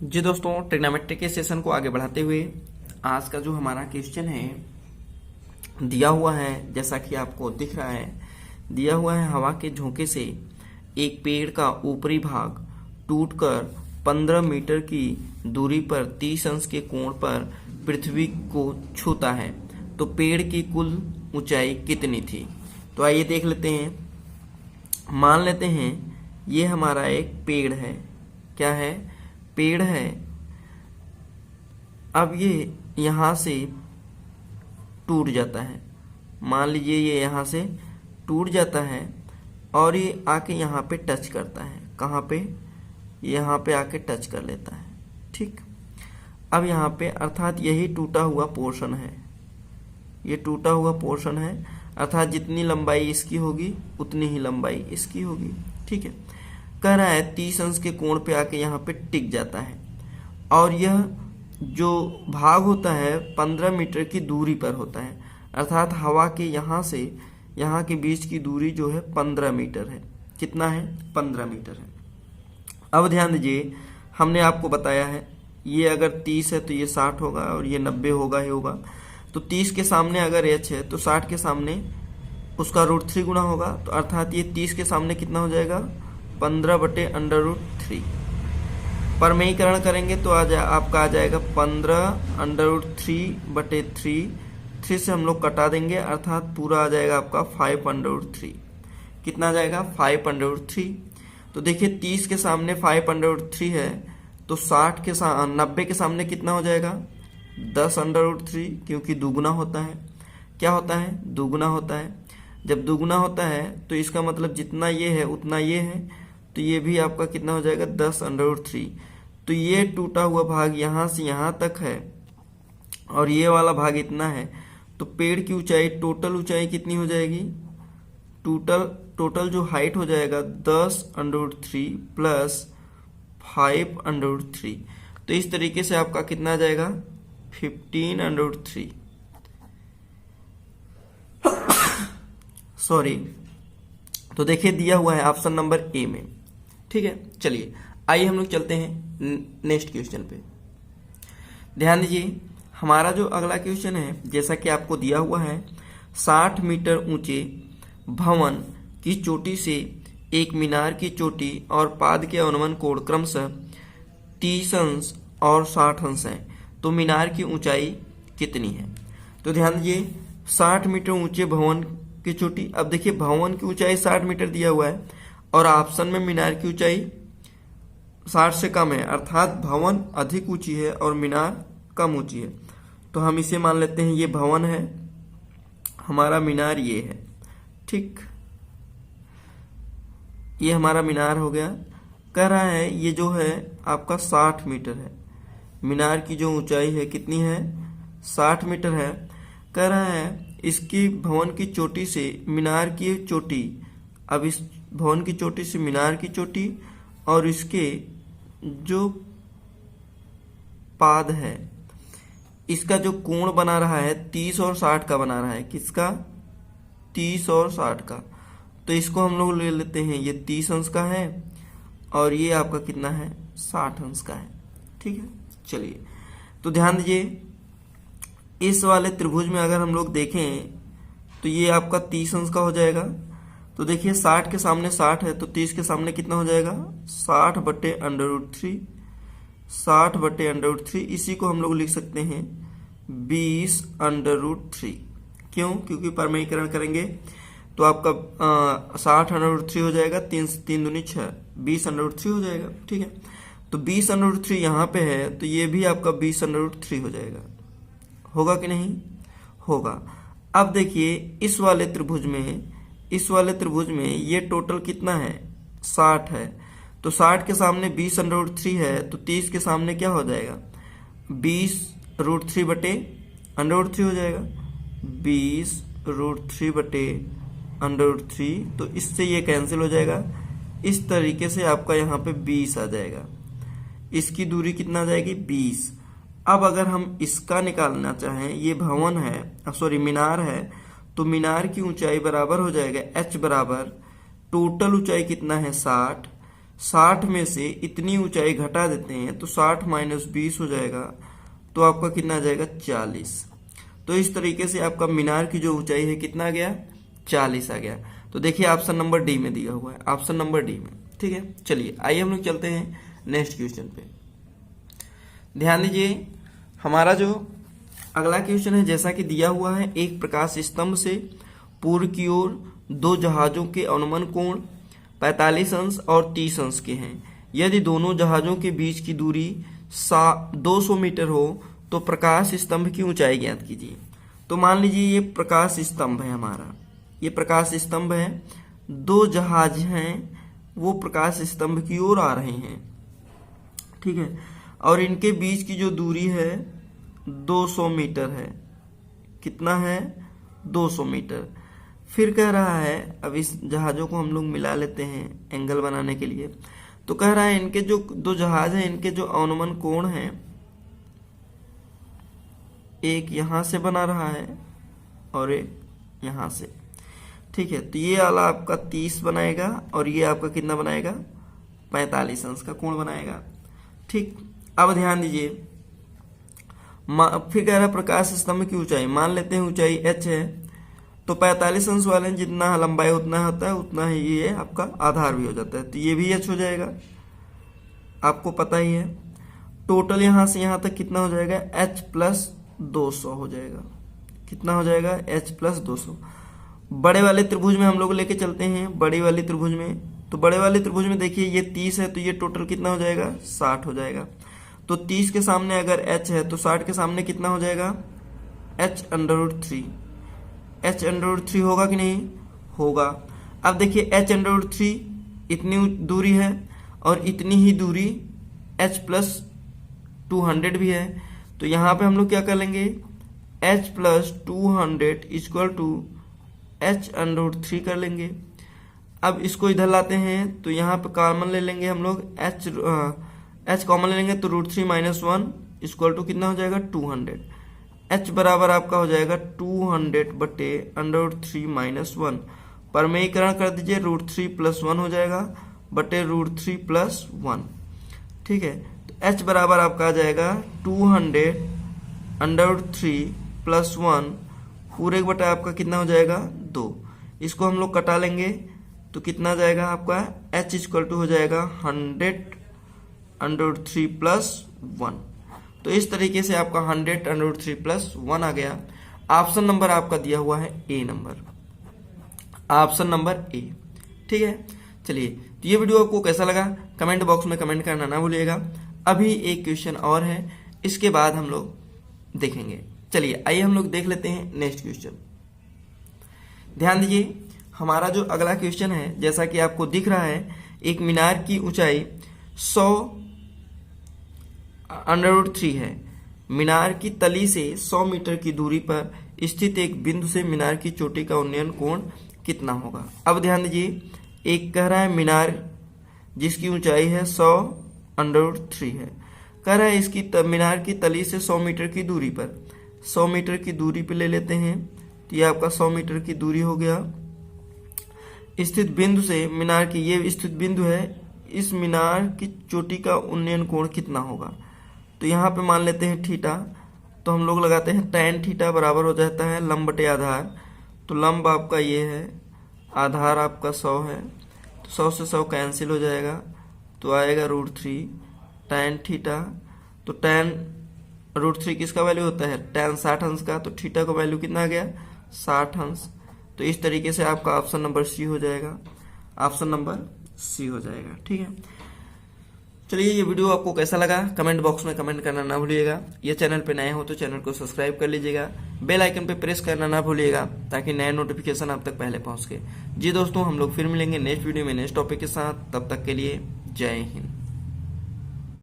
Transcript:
जी दोस्तों, ट्रिग्नोमेट्री के सेशन को आगे बढ़ाते हुए आज का जो हमारा क्वेश्चन है दिया हुआ है, जैसा कि आपको दिख रहा है, दिया हुआ है हवा के झोंके से एक पेड़ का ऊपरी भाग टूटकर 15 मीटर की दूरी पर 30 अंश के कोण पर पृथ्वी को छूता है, तो पेड़ की कुल ऊंचाई कितनी थी। तो आइए देख लेते हैं। मान लेते हैं ये हमारा एक पेड़ है। क्या है? पेड़ है। अब ये यहाँ से टूट जाता है। मान लीजिए ये यहाँ से टूट जाता है और ये आके यहाँ पे टच करता है। कहाँ पे? यहाँ पे आके टच कर लेता है। ठीक। अब यहाँ पे अर्थात यही टूटा हुआ पोर्शन है। ये टूटा हुआ पोर्शन है, अर्थात जितनी लंबाई इसकी होगी उतनी ही लंबाई इसकी होगी। ठीक है। कह रहा है 30 अंश के कोण पे आके यहाँ पे टिक जाता है और यह जो भाग होता है 15 मीटर की दूरी पर होता है, अर्थात हवा के यहाँ से यहाँ के बीच की दूरी जो है 15 मीटर है। कितना है? 15 मीटर है। अब ध्यान दीजिए, हमने आपको बताया है ये अगर 30 है तो ये 60 होगा और ये 90 होगा ही होगा। तो 30 के सामने अगर h है तो 60 के सामने उसका √3 गुना होगा, तो अर्थात ये 30 के सामने कितना हो जाएगा? 15/√3। परमेयीकरण करेंगे तो आपका आ जाएगा 15√3/3। 3 से हम लोग कटा देंगे, अर्थात पूरा आ जाएगा आपका 5/3। कितना आ जाएगा? 5/3। तो देखिए 30 के सामने 5/3 है, तो 90 के सामने कितना हो जाएगा? 10/3, क्योंकि दुगुना होता है। क्या होता है? दुगुना होता है। जब दुगुना होता है तो इसका मतलब जितना ये है उतना ये है, तो ये भी आपका कितना हो जाएगा? 10/3। तो ये टूटा हुआ भाग यहाँ से यहाँ तक है और ये वाला भाग इतना है, तो पेड़ की ऊंचाई, टोटल ऊंचाई कितनी हो जाएगी? टोटल जो हाइट हो जाएगा 10/3 प्लस 5/3। तो इस तरीके से आपका कितना आ जाएगा? 15/3। सॉरी। तो देखिए दिया हुआ है ऑप्शन नंबर ए में। ठीक है, चलिए आइए हम लोग चलते हैं नेक्स्ट क्वेश्चन पे। ध्यान दीजिए, हमारा जो अगला क्वेश्चन है, जैसा कि आपको दिया हुआ है, 60 मीटर ऊंचे भवन की चोटी से एक मीनार की चोटी और पाद के अनुमान कोण क्रमशः 30 अंश और 60 अंश है, तो मीनार की ऊंचाई कितनी है। तो ध्यान दीजिए, 60 मीटर ऊंचे भवन की चोटी। अब देखिए भवन की ऊंचाई 60 मीटर दिया हुआ है और ऑप्शन में मीनार की ऊंचाई 60 से कम है, अर्थात भवन अधिक ऊंची है और मीनार कम ऊंची है। तो हम इसे मान लेते हैं ये भवन है, हमारा मीनार ये है। ठीक, ये हमारा मीनार हो गया। कह रहा है ये जो है आपका 60 मीटर है। मीनार की जो ऊंचाई है कितनी है? 60 मीटर है। कह रहा है इसकी भवन की चोटी से मीनार की चोटी, अब इस भवन की चोटी से मीनार की चोटी और इसके जो पाद है, इसका जो कोण बना रहा है 30 और 60 का बना रहा है। किसका? 30 और 60 का। तो इसको हम लोग ले लेते हैं, ये 30 अंश का है और ये आपका कितना है? 60 अंश का है। ठीक है, चलिए तो ध्यान दीजिए, इस वाले त्रिभुज में अगर हम लोग देखें तो ये आपका 30 अंश का हो जाएगा। तो देखिए 60 के सामने 60 है, तो 30 के सामने कितना हो जाएगा? 60/√3। 60/√3, इसी को हम लोग लिख सकते हैं 20/√3। क्यों? क्योंकि परमेयीकरण करेंगे तो आपका 60/√3 हो जाएगा, 3 दूनी 6, 20/√3 हो जाएगा। ठीक है, तो 20/√3 यहाँ पे है, तो ये भी आपका 20/√3 हो जाएगा। होगा कि नहीं? होगा। अब देखिए इस वाले त्रिभुज में ये टोटल कितना है? 60 है। तो 60 के सामने 20/√3 है, तो 30 के सामने क्या हो जाएगा? 20√3/√3 हो जाएगा। 20√3/√3, तो इससे ये कैंसिल हो जाएगा। इस तरीके से आपका यहाँ पे 20 आ जाएगा। इसकी दूरी कितना आ जाएगी? 20। अब अगर हम इसका निकालना चाहें, ये भवन है, सॉरी मीनार है, तो मीनार की ऊंचाई बराबर हो जाएगा h बराबर, टोटल ऊंचाई कितना है? 60 60 में से इतनी ऊंचाई घटा देते हैं तो 60 माइनस 20 हो जाएगा, तो आपका कितना आ जाएगा 40। तो इस तरीके से आपका मीनार की जो ऊंचाई है कितना आ गया 40 आ गया। तो देखिए ऑप्शन नंबर डी में दिया हुआ है, ऑप्शन नंबर डी में। ठीक है, चलिए आइए हम लोग चलते हैं नेक्स्ट क्वेश्चन पे। ध्यान दीजिए, हमारा जो अगला क्वेश्चन है जैसा कि दिया हुआ है, एक प्रकाश स्तंभ से पूर्व की ओर दो जहाजों के अनुमान कोण 45 अंश और 30 अंश के हैं। यदि दोनों जहाजों के बीच की दूरी 200 मीटर हो तो प्रकाश स्तंभ की ऊंचाई ज्ञात कीजिए। तो मान लीजिए ये प्रकाश स्तंभ है हमारा, ये प्रकाश स्तंभ है, दो जहाज हैं वो प्रकाश स्तंभ की ओर आ रहे हैं। ठीक है, और इनके बीच की जो दूरी है 200 मीटर है। कितना है 200 मीटर। फिर कह रहा है, अब इस जहाजों को हम लोग मिला लेते हैं एंगल बनाने के लिए। तो कह रहा है इनके जो दो जहाज हैं इनके जो अवनमन कोण है, एक यहां से बना रहा है और एक यहां से। ठीक है, तो ये वाला आपका 30 बनाएगा और ये आपका कितना बनाएगा 45 अंश का कोण बनाएगा। ठीक, अब ध्यान दीजिए, फिर कह रहा है प्रकाश स्तंभ की ऊंचाई, मान लेते हैं ऊंचाई h है, तो 45 अंश वाले जितना लंबाई उतना होता है उतना ही ये आपका आधार भी हो जाता है, तो ये भी h हो जाएगा, आपको पता ही है। टोटल यहां से यहां तक कितना हो जाएगा h प्लस 200 हो जाएगा। कितना हो जाएगा h प्लस 200। बड़े वाले त्रिभुज में हम लोग लेके चलते हैं, बड़ी वाली त्रिभुज में। तो बड़े वाले त्रिभुज में देखिए ये 30 है, तो ये टोटल कितना हो जाएगा 60 हो जाएगा। तो 30 के सामने अगर h है तो 60 के सामने कितना हो जाएगा h अंडर 3। h अंडर 3 होगा कि नहीं होगा। अब देखिए h अंडर 3 इतनी दूरी है और इतनी ही दूरी h प्लस 200 भी है। तो यहाँ पे हम लोग क्या कर लेंगे, h plus 200 equal to h under 3 कर लेंगे। अब इसको इधर लाते हैं तो यहाँ पे कॉमन ले लेंगे हम लोग, h कॉमन ले लेंगे तो √3 माइनस 1 इक्वल टू कितना हो जाएगा 200। h बराबर आपका हो जाएगा 200 बटे √3 माइनस 1। परमेयीकरण कर दीजिए, √3 प्लस 1 हो जाएगा बटे √3 प्लस 1। ठीक है, तो h बराबर आपका आ जाएगा 200 √3 प्लस 1 पूरे बटा आपका कितना हो जाएगा 2। इसको हम लोग कटा लेंगे तो कितना जाएगा आपका h इक्वल टू हो जाएगा 100 √3 प्लस 1। तो इस तरीके से आपका 100 √3 प्लस 1 आ गया। ऑप्शन नंबर आपका दिया हुआ है ए नंबर, ऑप्शन नंबर ए। ठीक है, चलिए तो ये वीडियो आपको कैसा लगा कमेंट बॉक्स में कमेंट करना ना भूलिएगा। अभी एक क्वेश्चन और है, इसके बाद हम लोग देखेंगे। चलिए आइए हम लोग देख लेते हैं नेक्स्ट क्वेश्चन। ध्यान दीजिए, हमारा जो अगला क्वेश्चन है जैसा कि आपको दिख रहा है, एक मीनार की ऊंचाई 100 अंडर 3 है। मीनार की तली से 100 मीटर की दूरी पर स्थित एक बिंदु से मीनार की चोटी का उन्नयन कोण कितना होगा। अब ध्यान दीजिए, एक कह रहा है मीनार जिसकी ऊंचाई है 100 अंडर 3 है, कह रहा है इसकी मीनार की तली से 100 मीटर की दूरी पर, 100 मीटर की दूरी पे ले लेते हैं तो ये आपका 100 मीटर की दूरी हो गया। स्थित बिंदु से मीनार की, ये स्थित बिंदु है, इस मीनार की चोटी का उन्नयन कोण कितना होगा। तो यहाँ पे मान लेते हैं थीटा, तो हम लोग लगाते हैं tan थीटा बराबर हो जाता है लंब बटे आधार। तो लंब आपका ये है, आधार आपका 100 है, तो 100 से 100 कैंसिल हो जाएगा तो आएगा √3 tan थीटा। तो tan √3 किसका वैल्यू होता है tan 60 अंश का, तो थीटा का वैल्यू कितना आ गया 60 अंश। तो इस तरीके से आपका ऑप्शन नंबर सी हो जाएगा, ऑप्शन नंबर सी हो जाएगा। ठीक है, चलिए ये वीडियो आपको कैसा लगा कमेंट बॉक्स में कमेंट करना ना भूलिएगा। ये चैनल पे नए हो तो चैनल को सब्सक्राइब कर लीजिएगा, बेल आइकन पे प्रेस करना ना भूलिएगा ताकि नए नोटिफिकेशन आप तक पहले पहुंच सके। जी दोस्तों, हम लोग फिर मिलेंगे नेक्स्ट वीडियो में नेक्स्ट टॉपिक के साथ, तब तक के लिए जय हिंद।